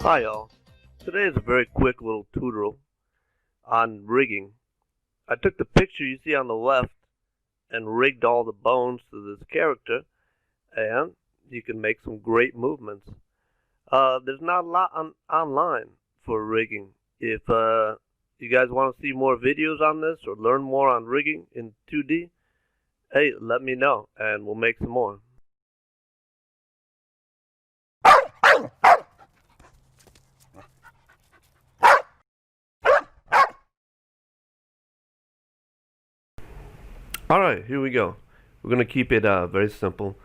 Hi y'all. Today is a very quick little tutorial on rigging. I took the picture you see on the left and rigged all the bones to this character, and you can make some great movements. There's not a lot online for rigging. If you guys want to see more videos on this or learn more on rigging in 2D, hey, let me know and we'll make some more. Alright, here we go. We're going to keep it very simple.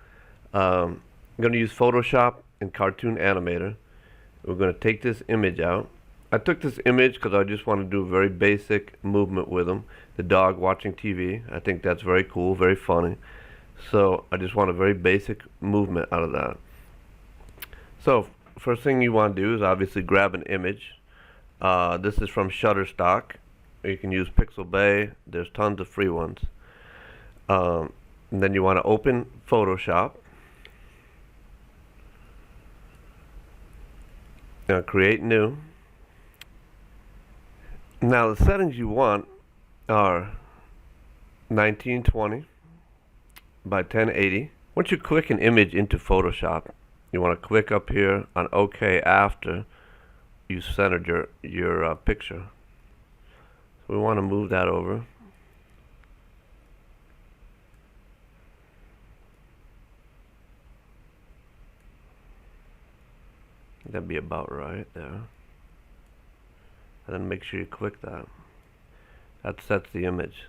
I'm going to use Photoshop and CartoonAnimator. We're going to take this image out. I took this image because I just want to do a very basic movement with them. The dog watching TV. I think that's very cool, very funny. So I just want a very basic movement out of that. So first thing you want to do is obviously grab an image. This is from Shutterstock. You can use Pixel Bay. There's tons of free ones. And then you want to open Photoshop. Now create new. Now the settings you want are 1920 by 1080. Once you click an image into Photoshop, you want to click up here on OK after you centered your picture. So we want to move that over. That'd be about right there. And then make sure you click that. That sets the image.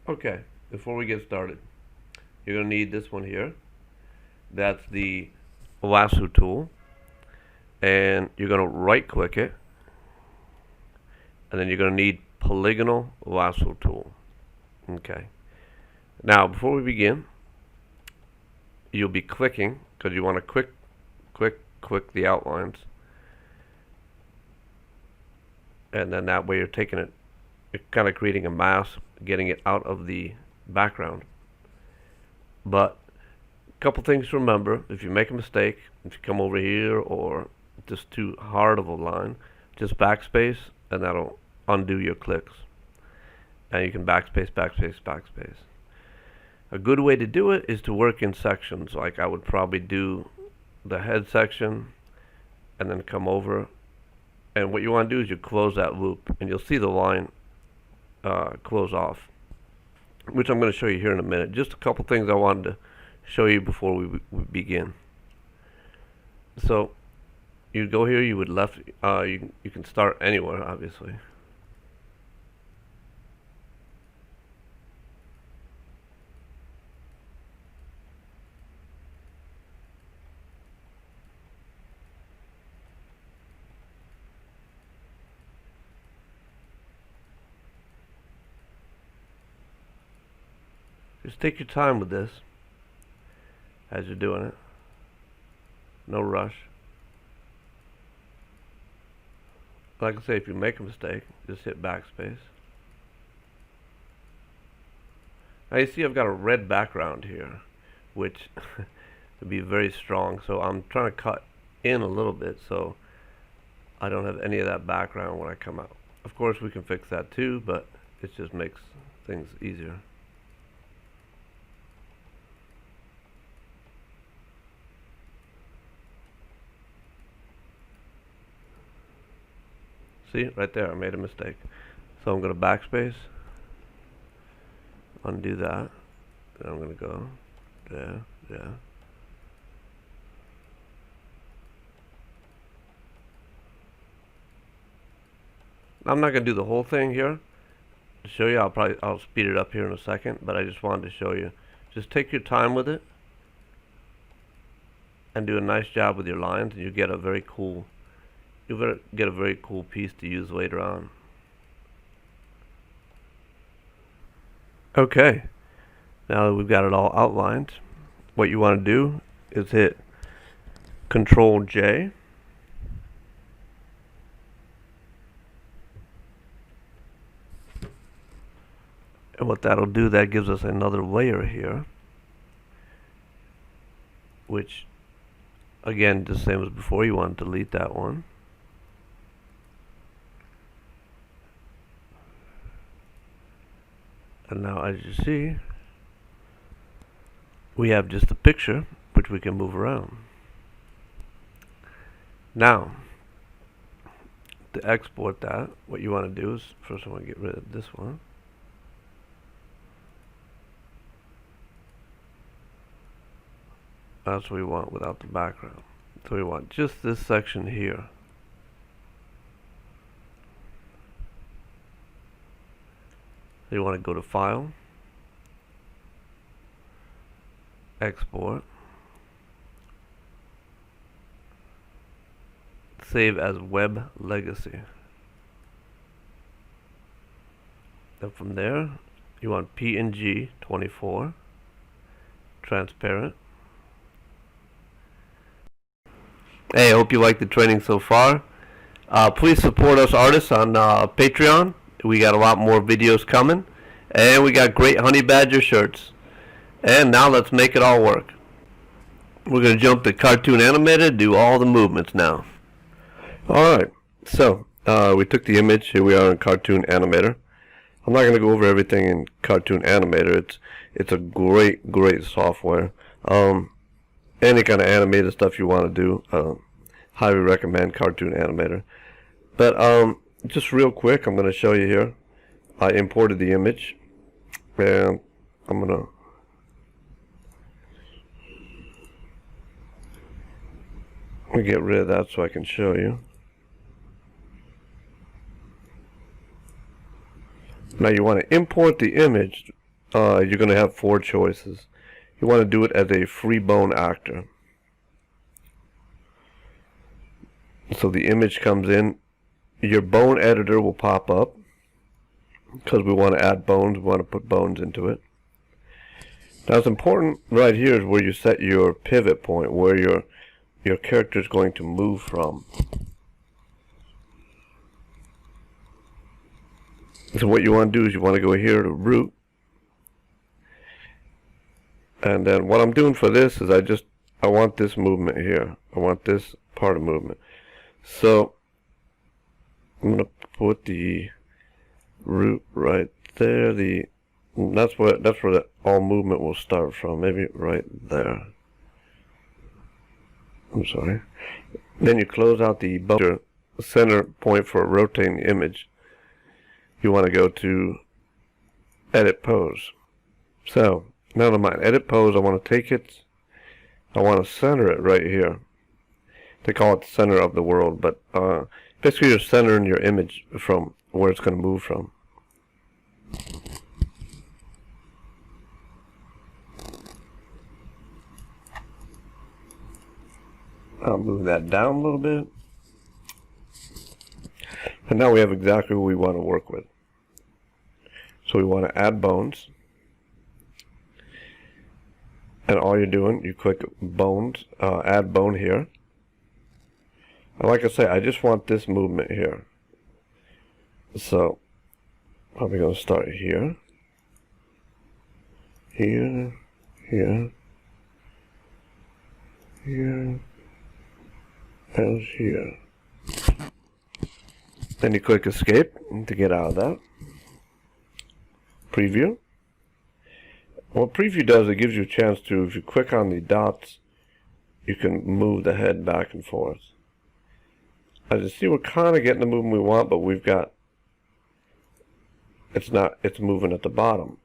Okay, before we get started, you're going to need this one here. That's the lasso tool. And you're going to right click it. And then you're going to need polygonal lasso tool. Okay. Now, before we begin, you'll be clicking because you want to click the outlines, and then that way you're taking it, you're kind of creating a mask, getting it out of the background. But a couple things to remember: if you make a mistake, if you come over here or just too hard of a line, just backspace, and that'll undo your clicks. And you can backspace, backspace, backspace. A good way to do it is to work in sections. Like I would probably do the head section and then come over, and what you want to do is you close that loop and you'll see the line close off, which I'm going to show you here in a minute. Just a couple things I wanted to show you before we begin. So you go here, you would left, you can start anywhere obviously. Just take your time with this as you're doing it. No rush. Like I say, if you make a mistake, just hit backspace. Now you see I've got a red background here, which would be very strong. So I'm trying to cut in a little bit so I don't have any of that background when I come out. Of course we can fix that too, but it just makes things easier. See, right there, I made a mistake. So I'm going to backspace, undo that, then I'm going to go there, there. I'm not going to do the whole thing here to show you. I'll speed it up here in a second, but I just wanted to show you. Just take your time with it and do a nice job with your lines, and you get a very cool piece to use later on. Okay, now that we've got it all outlined, what you want to do is hit Control J, and what that'll do, that gives us another layer here. which again, the same as before, you want to delete that one. And now, as you see, we have just a picture which we can move around. Now, to export that, what you want to do is first I want to get rid of this one. That's what we want without the background. So we want just this section here. So you want to go to File, Export, Save as Web Legacy. Then from there, you want PNG 24, transparent. Hey, I hope you like the training so far. Please support us artists on Patreon. We got a lot more videos coming. And we got great Honey Badger shirts. And now let's make it all work. We're going to jump to CartoonAnimator, do all the movements now. Alright, so we took the image. Here we are in CartoonAnimator. I'm not going to go over everything in CartoonAnimator. It's a great software. Any kind of animated stuff you want to do, highly recommend CartoonAnimator. But just real quick, I'm going to show you here. I imported the image, and I'm going to get rid of that so I can show you. Now you want to import the image. You're going to have 4 choices. You want to do it as a free bone actor. So the image comes in. Your bone editor will pop up because we want to add bones. We want to put bones into it. Now it's important right here is where you set your pivot point, where your character is going to move from. So what you want to do is you want to go here to root. And then what I'm doing for this is I want this movement here. I want this part of movement. So I'm going to put the root right there. That's where the all movement will start from. Maybe right there. I'm sorry. Then you close out the center point for rotating the image. You want to go to Edit Pose. So now to my Edit Pose, I want to take it. I want to center it right here. They call it the center of the world, but basically you're centering your image from where it's going to move from. I'll move that down a little bit. And now we have exactly what we want to work with. So we want to add bones. And all you're doing, you click bones, add bone here. And like I say, I just want this movement here. So, probably going to start here. Here, here, here, and here. Then you click escape to get out of that. Preview. What preview does, it gives you a chance to, if you click on the dots, you can move the head back and forth. As you see, we're kind of getting the movement we want, but we've got, it's moving at the bottom.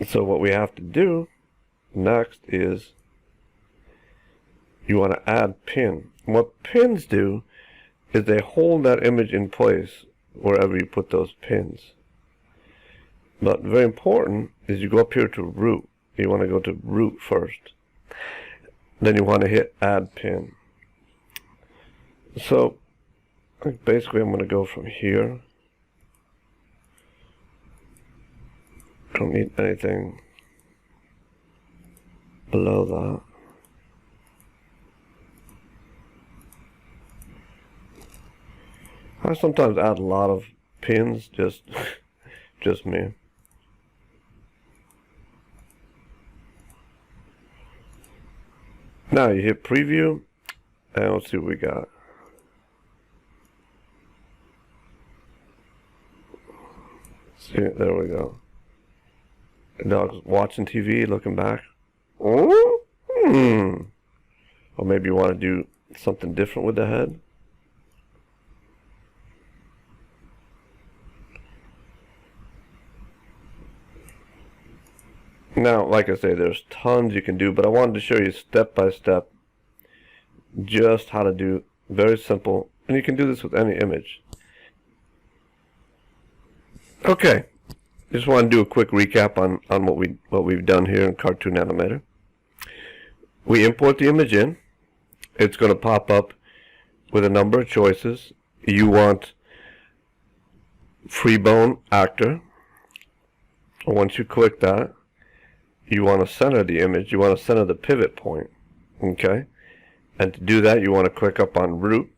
So what we have to do next is you want to add pin. And what pins do is they hold that image in place wherever you put those pins. But very important is you go up here to root. You want to go to root first. Then you want to hit add pin. So basically I'm going to go from here. Don't need anything below that. I sometimes add a lot of pins, just me. Now you hit preview, and let's see what we got. See, there we go. The dog's watching TV, looking back. Oh, Or maybe you want to do something different with the head. Now, like I say, there's tons you can do, but I wanted to show you step by step just how to do, very simple, and you can do this with any image. Okay, just want to do a quick recap on what we've done here in CartoonAnimator. We import the image in. It's going to pop up with a number of choices. You want free bone actor. Once you click that, you want to center the image. You want to center the pivot point. Okay? And to do that, you want to click up on root,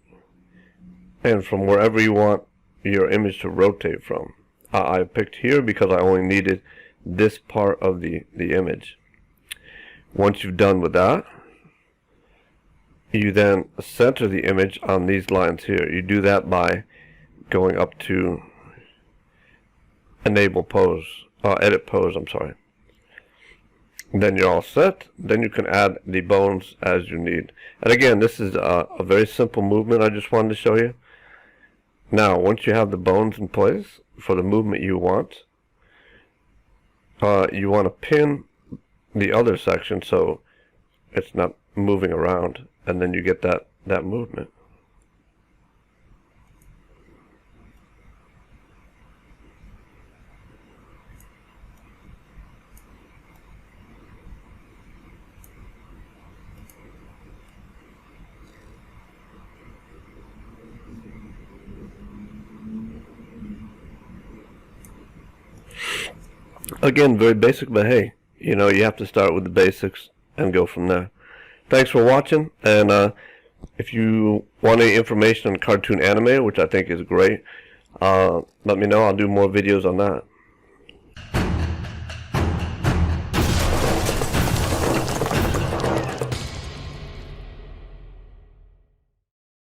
and from wherever you want your image to rotate from. I picked here because I only needed this part of the image. Once you've done with that, you then center the image on these lines here. You do that by going up to enable pose, edit pose, I'm sorry. Then you're all set. Then you can add the bones as you need. And again, this is a very simple movement I just wanted to show you. Now, once you have the bones in place for the movement you want to pin the other section so it's not moving around, and then you get that movement. Again, very basic, but hey, you know, you have to start with the basics and go from there. Thanks for watching, and if you want any information on CartoonAnimator, which I think is great, let me know. I'll do more videos on that.